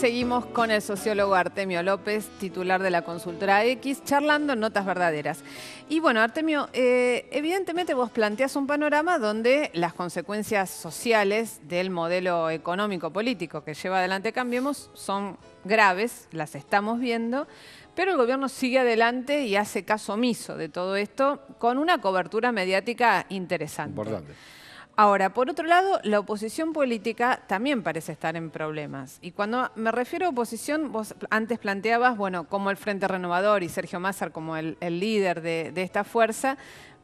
seguimos con el sociólogo Artemio López, titular de la consultora X, charlando en Notas Verdaderas. Y bueno, Artemio, evidentemente vos planteás un panorama donde las consecuencias sociales del modelo económico-político que lleva adelante Cambiemos son graves, las estamos viendo, pero el gobierno sigue adelante y hace caso omiso de todo esto con una cobertura mediática interesante. Importante. Ahora, por otro lado, la oposición política también parece estar en problemas. Y cuando me refiero a oposición, vos antes planteabas, bueno, como el Frente Renovador y Sergio Massa como el líder de esta fuerza,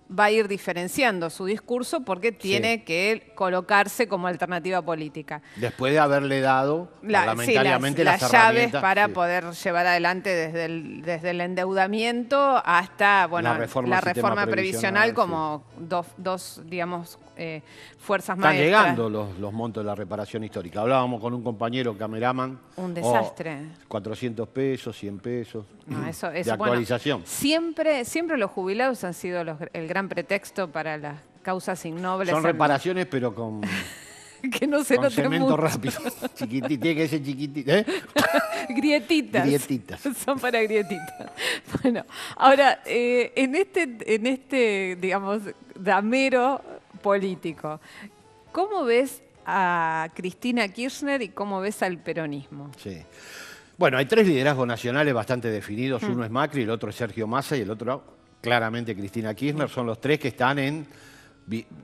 va a ir diferenciando su discurso porque tiene que colocarse como alternativa política. Después de haberle dado parlamentariamente las llaves para poder llevar adelante desde el endeudamiento hasta bueno, la reforma previsional como dos digamos, fuerzas maestras. Están llegando los montos de la reparación histórica. Hablábamos con un compañero cameraman. Un desastre. 400 pesos, 100 pesos eso, de actualización. Bueno, siempre los jubilados han sido el gran pretexto para las causas ignobles. Son reparaciones, pero con... que no se con note cemento mucho. rápido. Chiquitito, tiene que ser chiquitito. Grietitas. Grietitas. Son para grietitas. Bueno, ahora, en este, digamos, damero político, ¿cómo ves a Cristina Kirchner y cómo ves al peronismo? Sí. Bueno, hay tres liderazgos nacionales bastante definidos. Uno es Macri, el otro es Sergio Massa y el otro, claramente, Cristina Kirchner. Son los tres que están en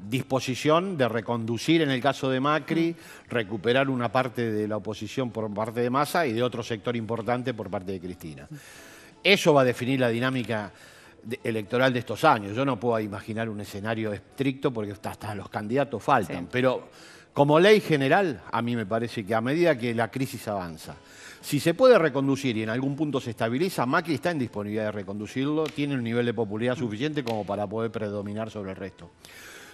disposición de reconducir, en el caso de Macri, recuperar una parte de la oposición por parte de Massa y de otro sector importante por parte de Cristina. Eso va a definir la dinámica electoral de estos años. Yo no puedo imaginar un escenario estricto porque hasta los candidatos faltan, pero como ley general, a mí me parece que a medida que la crisis avanza, si se puede reconducir y en algún punto se estabiliza, Macri está en disponibilidad de reconducirlo, tiene un nivel de popularidad suficiente como para poder predominar sobre el resto.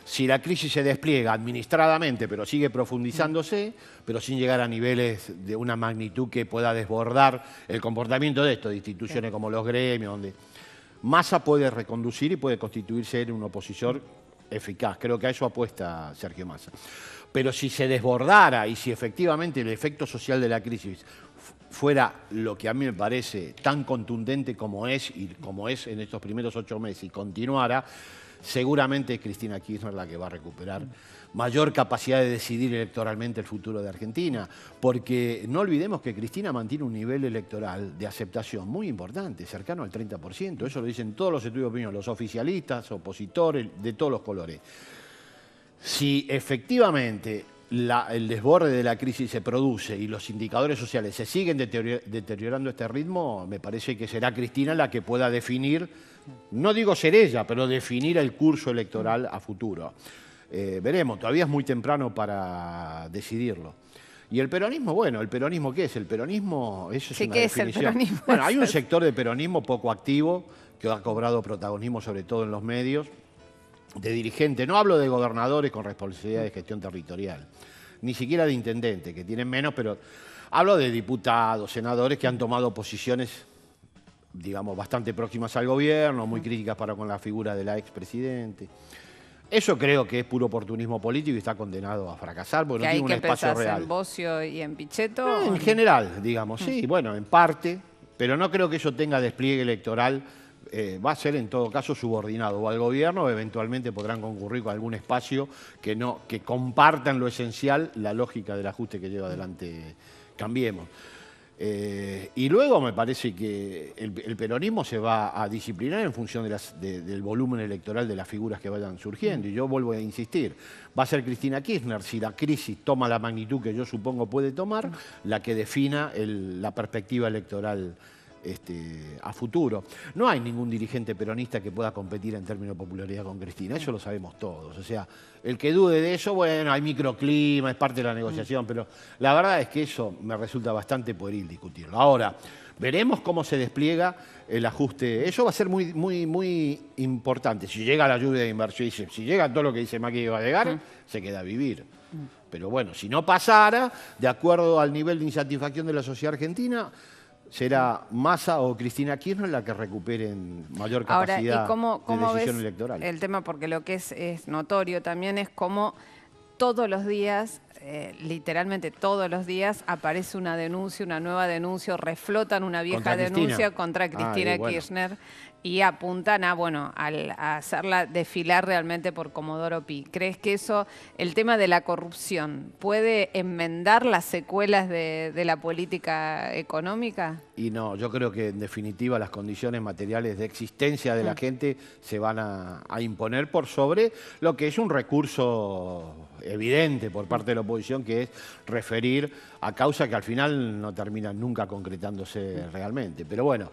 Si la crisis se despliega administradamente, pero sigue profundizándose, pero sin llegar a niveles de una magnitud que pueda desbordar el comportamiento de esto, de instituciones como los gremios, donde Massa puede reconducir y puede constituirse en un opositor eficaz. Creo que a eso apuesta Sergio Massa. Pero si se desbordara y si efectivamente el efecto social de la crisis fuera lo que a mí me parece tan contundente como es, y como es en estos primeros 8 meses, y continuara, seguramente es Cristina Kirchner la que va a recuperar mayor capacidad de decidir electoralmente el futuro de Argentina, porque no olvidemos que Cristina mantiene un nivel electoral de aceptación muy importante, cercano al 30%. Eso lo dicen todos los estudios de opinión, los oficialistas, opositores, de todos los colores. Si efectivamente el desborde de la crisis se produce y los indicadores sociales se siguen deteriorando a este ritmo, me parece que será Cristina la que pueda definir, no digo ser ella, pero definir el curso electoral a futuro. Veremos, todavía es muy temprano para decidirlo. Y el peronismo, bueno, ¿el peronismo qué es? El peronismo, eso es una definición. ¿Qué es el peronismo? Bueno, hay un sector de peronismo poco activo que ha cobrado protagonismo sobre todo en los medios, de dirigente, no hablo de gobernadores con responsabilidad de gestión territorial, ni siquiera de intendentes, que tienen menos, pero hablo de diputados, senadores que han tomado posiciones, digamos, bastante próximas al gobierno, muy críticas para con la figura de la expresidente. Eso creo que es puro oportunismo político y está condenado a fracasar porque no tiene un espacio real. ¿En Bocio y en Pichetto? En general, digamos, sí, bueno, en parte, pero no creo que eso tenga despliegue electoral. Va a ser en todo caso subordinado o al gobierno, o eventualmente podrán concurrir con algún espacio que compartan lo esencial, la lógica del ajuste que lleva adelante Cambiemos. Y luego me parece que el peronismo se va a disciplinar en función del volumen electoral de las figuras que vayan surgiendo. Y yo vuelvo a insistir, va a ser Cristina Kirchner, si la crisis toma la magnitud que yo supongo puede tomar, la que defina la perspectiva electoral a futuro. No hay ningún dirigente peronista que pueda competir en términos de popularidad con Cristina, eso lo sabemos todos. O sea, el que dude de eso, bueno, hay microclima, es parte de la negociación, pero la verdad es que eso me resulta bastante pueril discutirlo. Ahora, veremos cómo se despliega el ajuste. Eso va a ser muy, muy, muy importante. Si llega la lluvia de inversión, si llega todo lo que dice Macri que va a llegar, se queda a vivir. Pero bueno, si no pasara, de acuerdo al nivel de insatisfacción de la sociedad argentina, será Massa o Cristina Kirchner la que recuperen mayor capacidad ahora, ¿y cómo de decisión ves electoral. El tema, porque lo que es notorio también es cómo todos los días, literalmente todos los días, aparece una denuncia, una nueva denuncia, reflotan una vieja denuncia contra Cristina Kirchner y apuntan a, bueno, a hacerla desfilar realmente por Comodoro Pi. ¿Crees que eso, el tema de la corrupción, puede enmendar las secuelas de la política económica? Y no, yo creo que en definitiva las condiciones materiales de existencia de la gente se van a imponer por sobre lo que es un recurso evidente por parte de la oposición, que es referir a causas que al final no terminan nunca concretándose realmente. Pero bueno,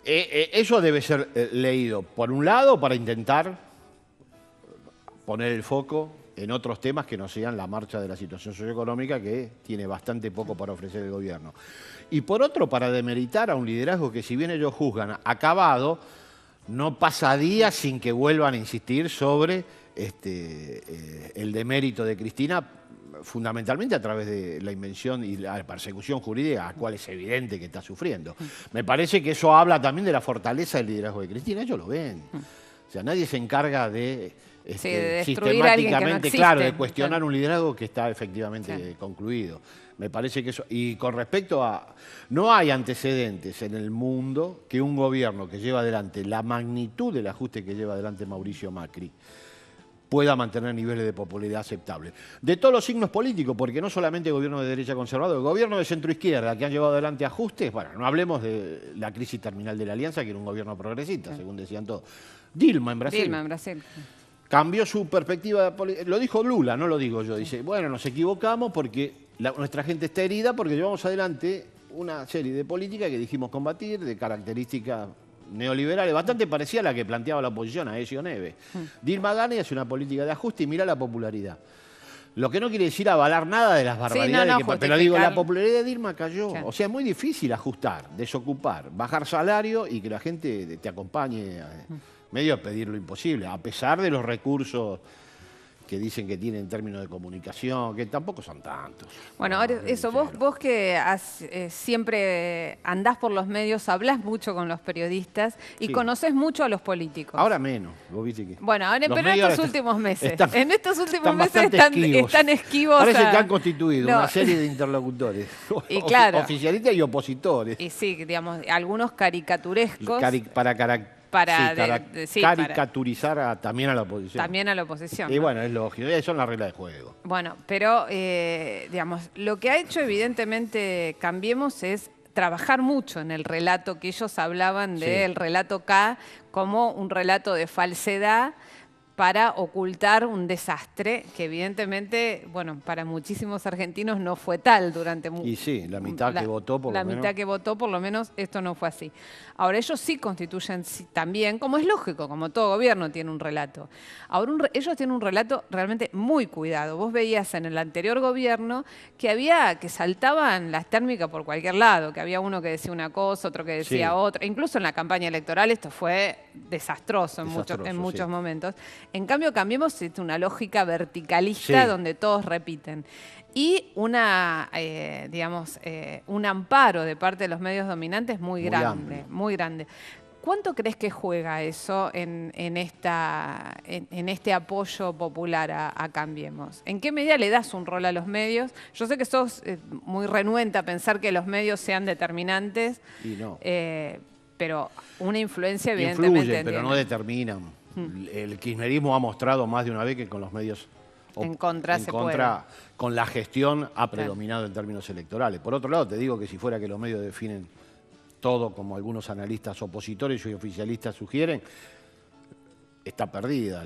eso debe ser leído, por un lado, para intentar poner el foco en otros temas que no sean la marcha de la situación socioeconómica, que tiene bastante poco para ofrecer el gobierno. Y por otro, para demeritar a un liderazgo que, si bien ellos juzgan acabado, no pasa días sin que vuelvan a insistir sobre el demérito de Cristina, fundamentalmente a través de la invención y la persecución jurídica, a la cual es evidente que está sufriendo. Me parece que eso habla también de la fortaleza del liderazgo de Cristina, ellos lo ven. O sea, nadie se encarga de de sistemáticamente, claro, de cuestionar un liderazgo que está efectivamente concluido. Me parece que eso... Y con respecto a... No hay antecedentes en el mundo que un gobierno que lleva adelante la magnitud del ajuste que lleva adelante Mauricio Macri pueda mantener niveles de popularidad aceptables. De todos los signos políticos, porque no solamente el gobierno de derecha conservador, el gobierno de centroizquierda que han llevado adelante ajustes, bueno, no hablemos de la crisis terminal de la Alianza, que era un gobierno progresista, según decían todos. Dilma en Brasil. Dilma en Brasil. Cambió su perspectiva, lo dijo Lula, no lo digo yo, dice, bueno, nos equivocamos porque nuestra gente está herida porque llevamos adelante una serie de políticas que dijimos combatir, de características neoliberales, bastante parecida a la que planteaba la oposición, a Ezio Neve. Dilma gana y hace una política de ajuste y mira la popularidad. Lo que no quiere decir avalar nada de las barbaridades, pero digo, la popularidad de Dilma cayó. Claro. O sea, es muy difícil ajustar, desocupar, bajar salario y que la gente te acompañe, medio a pedir lo imposible, a pesar de los recursos que dicen que tienen en términos de comunicación, que tampoco son tantos. Bueno, ahora eso, vos que siempre andás por los medios, hablás mucho con los periodistas y conocés mucho a los políticos. Ahora menos, vos viste que... Bueno, pero en estos últimos meses. En estos últimos meses esquivos. Están esquivos. Parece que han constituido una serie de interlocutores, y claro, oficialistas y opositores. Y sí, digamos, algunos caricaturescos. Para caricaturizar también a la oposición. También a la oposición. Y bueno, es lógico, eso es la regla de juego. Bueno, pero digamos, lo que ha hecho evidentemente Cambiemos es trabajar mucho en el relato que ellos hablaban del relato K como un relato de falsedad para ocultar un desastre que evidentemente, bueno, para muchísimos argentinos no fue tal durante mucho. Y sí, la mitad que votó por lo menos. La mitad que votó, por lo menos, esto no fue así. Ahora, ellos sí constituyen también, como es lógico, como todo gobierno tiene un relato. Ahora, ellos tienen un relato realmente muy cuidado. Vos veías en el anterior gobierno que saltaban las térmicas por cualquier lado, que había uno que decía una cosa, otro que decía otra. Incluso en la campaña electoral esto fue desastroso en muchos momentos. En cambio, Cambiemos una lógica verticalista donde todos repiten. Y un amparo de parte de los medios dominantes muy grande. ¿Cuánto crees que juega eso en este apoyo popular a Cambiemos? ¿En qué medida le das un rol a los medios? Yo sé que sos muy renuente a pensar que los medios sean determinantes, pero una influencia evidentemente influyen, pero no determinan. El kirchnerismo ha mostrado más de una vez que con los medios con la gestión ha predominado en términos electorales. Por otro lado, te digo que si fuera que los medios definen todo como algunos analistas opositores y oficialistas sugieren, está perdida.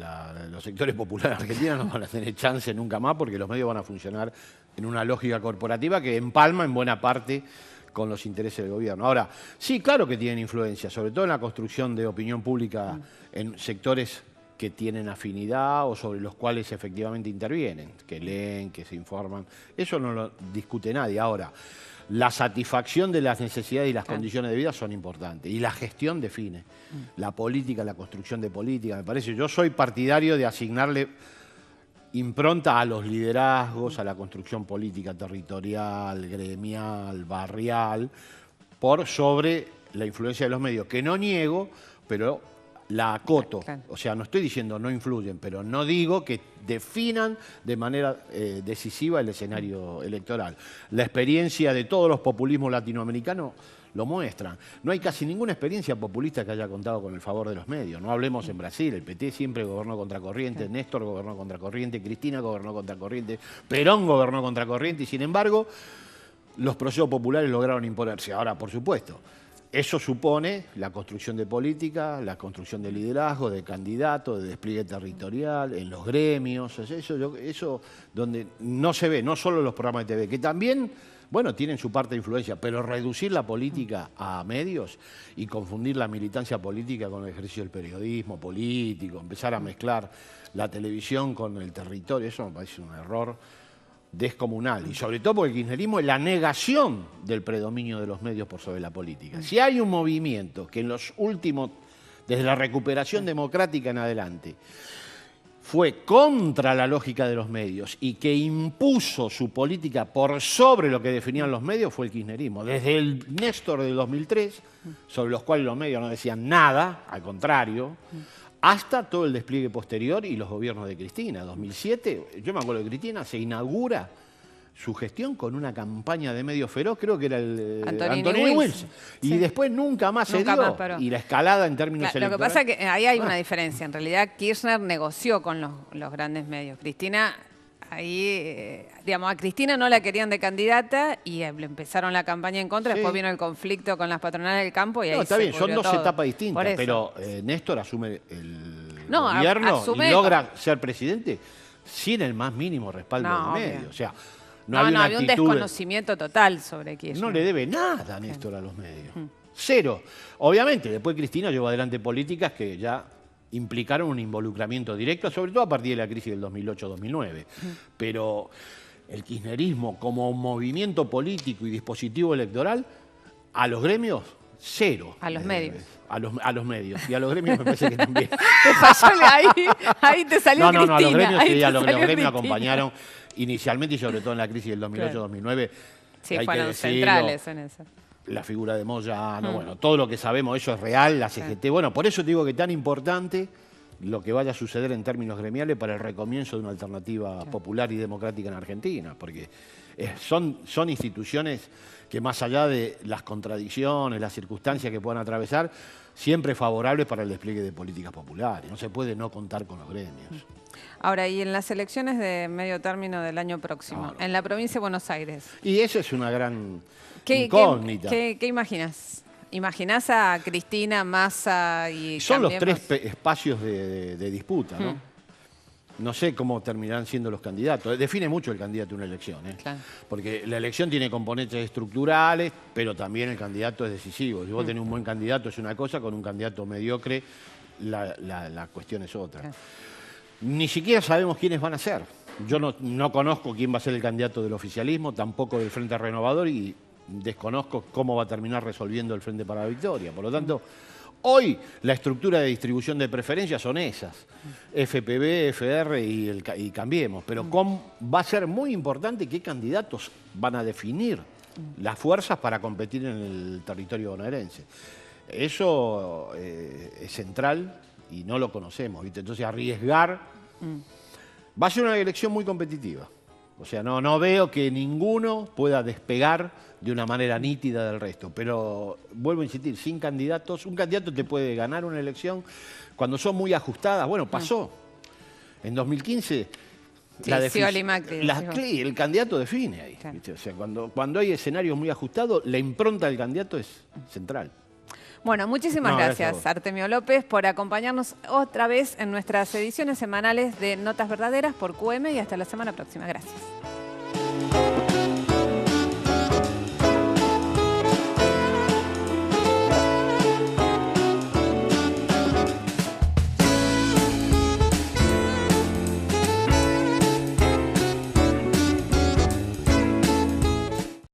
Los sectores populares argentinos no van a tener chance nunca más porque los medios van a funcionar en una lógica corporativa que empalma en buena parte con los intereses del gobierno. Ahora, sí, claro que tienen influencia, sobre todo en la construcción de opinión pública en sectores que tienen afinidad o sobre los cuales efectivamente intervienen, que leen, que se informan. Eso no lo discute nadie. Ahora, la satisfacción de las necesidades y las condiciones de vida son importantes. Y la gestión define. La política, la construcción de política, me parece. Yo soy partidario de asignarle impronta a los liderazgos, a la construcción política territorial, gremial, barrial, por sobre la influencia de los medios, que no niego, pero la acoto. Claro. O sea, no estoy diciendo no influyen, pero no digo que definan de manera decisiva el escenario electoral. La experiencia de todos los populismos latinoamericanos lo muestran. No hay casi ninguna experiencia populista que haya contado con el favor de los medios. No hablemos en Brasil, el PT siempre gobernó contracorriente, Néstor gobernó contracorriente, Cristina gobernó contracorriente, Perón gobernó contracorriente y sin embargo los procesos populares lograron imponerse. Ahora, por supuesto, eso supone la construcción de política, la construcción de liderazgo, de candidatos, de despliegue territorial, en los gremios, eso donde no se ve, no solo en los programas de TV, que también, bueno, tienen su parte de influencia, pero reducir la política a medios y confundir la militancia política con el ejercicio del periodismo político, empezar a mezclar la televisión con el territorio, eso me parece un error descomunal. Y sobre todo porque el kirchnerismo es la negación del predominio de los medios por sobre la política. Si hay un movimiento que en los últimos, desde la recuperación democrática en adelante, fue contra la lógica de los medios y que impuso su política por sobre lo que definían los medios, fue el kirchnerismo. Desde el Néstor del 2003, sobre los cuales los medios no decían nada, al contrario, hasta todo el despliegue posterior y los gobiernos de Cristina. 2007, yo me acuerdo de Cristina, se inaugura su gestión con una campaña de medios feroz, creo que era el Antonini Wilson. Y sí. Después nunca más se dio. Y la escalada en términos electorales. Lo que pasa es que ahí hay una diferencia. En realidad Kirchner negoció con los grandes medios. Cristina, ahí, digamos, a Cristina no la querían de candidata y le empezaron la campaña en contra. Después vino el conflicto con las patronales del campo y ahí está se bien, son dos todo. etapas distintas, pero Néstor asume el No, gobierno asume, y logra ser presidente sin el más mínimo respaldo del medio. O sea, no había un desconocimiento total sobre Kirchner. No le debe nada a Néstor a los medios. Cero. Obviamente, después Cristina llevó adelante políticas que ya implicaron un involucramiento directo, sobre todo a partir de la crisis del 2008-2009. Pero el kirchnerismo como movimiento político y dispositivo electoral, a los gremios, cero. A los medios. A los medios. Y a los gremios me parece que también. Te falló ahí te salió Cristina. No, a los gremios, sí, los gremios Cristina. acompañaron inicialmente y sobre todo en la crisis del 2008-2009. Sí, fueron centrales en eso. La figura de Moyano, bueno, todo lo que sabemos, eso es real, la CGT. Bueno, por eso te digo que es tan importante lo que vaya a suceder en términos gremiales para el recomienzo de una alternativa popular y democrática en Argentina, porque son instituciones que más allá de las contradicciones, las circunstancias que puedan atravesar, siempre favorables para el despliegue de políticas populares. No se puede no contar con los gremios. Ahora, y en las elecciones de medio término del año próximo, en la provincia de Buenos Aires. Y eso es una gran incógnita. ¿Qué imaginas? ¿Imaginás a Cristina, Massa y Son los tres espacios de disputa, ¿no? No sé cómo terminarán siendo los candidatos. Define mucho el candidato una elección, ¿eh? Claro. Porque la elección tiene componentes estructurales, pero también el candidato es decisivo. Si vos tenés un buen candidato es una cosa, con un candidato mediocre la cuestión es otra. Claro. Ni siquiera sabemos quiénes van a ser. Yo no conozco quién va a ser el candidato del oficialismo, tampoco del Frente Renovador y desconozco cómo va a terminar resolviendo el Frente para la Victoria. Por lo tanto, hoy la estructura de distribución de preferencias son esas, FPV, FR y Cambiemos. Pero va a ser muy importante qué candidatos van a definir las fuerzas para competir en el territorio bonaerense. Eso es central y no lo conocemos, ¿viste? Entonces arriesgar va a ser una elección muy competitiva. O sea, no veo que ninguno pueda despegar de una manera nítida del resto. Pero vuelvo a insistir, sin candidatos, un candidato te puede ganar una elección cuando son muy ajustadas. Bueno, pasó. En 2015 el candidato define ahí. Claro. O sea, cuando hay escenarios muy ajustados, la impronta del candidato es central. Bueno, muchísimas gracias Artemio López por acompañarnos otra vez en nuestras ediciones semanales de Notas Verdaderas por QM y hasta la semana próxima. Gracias.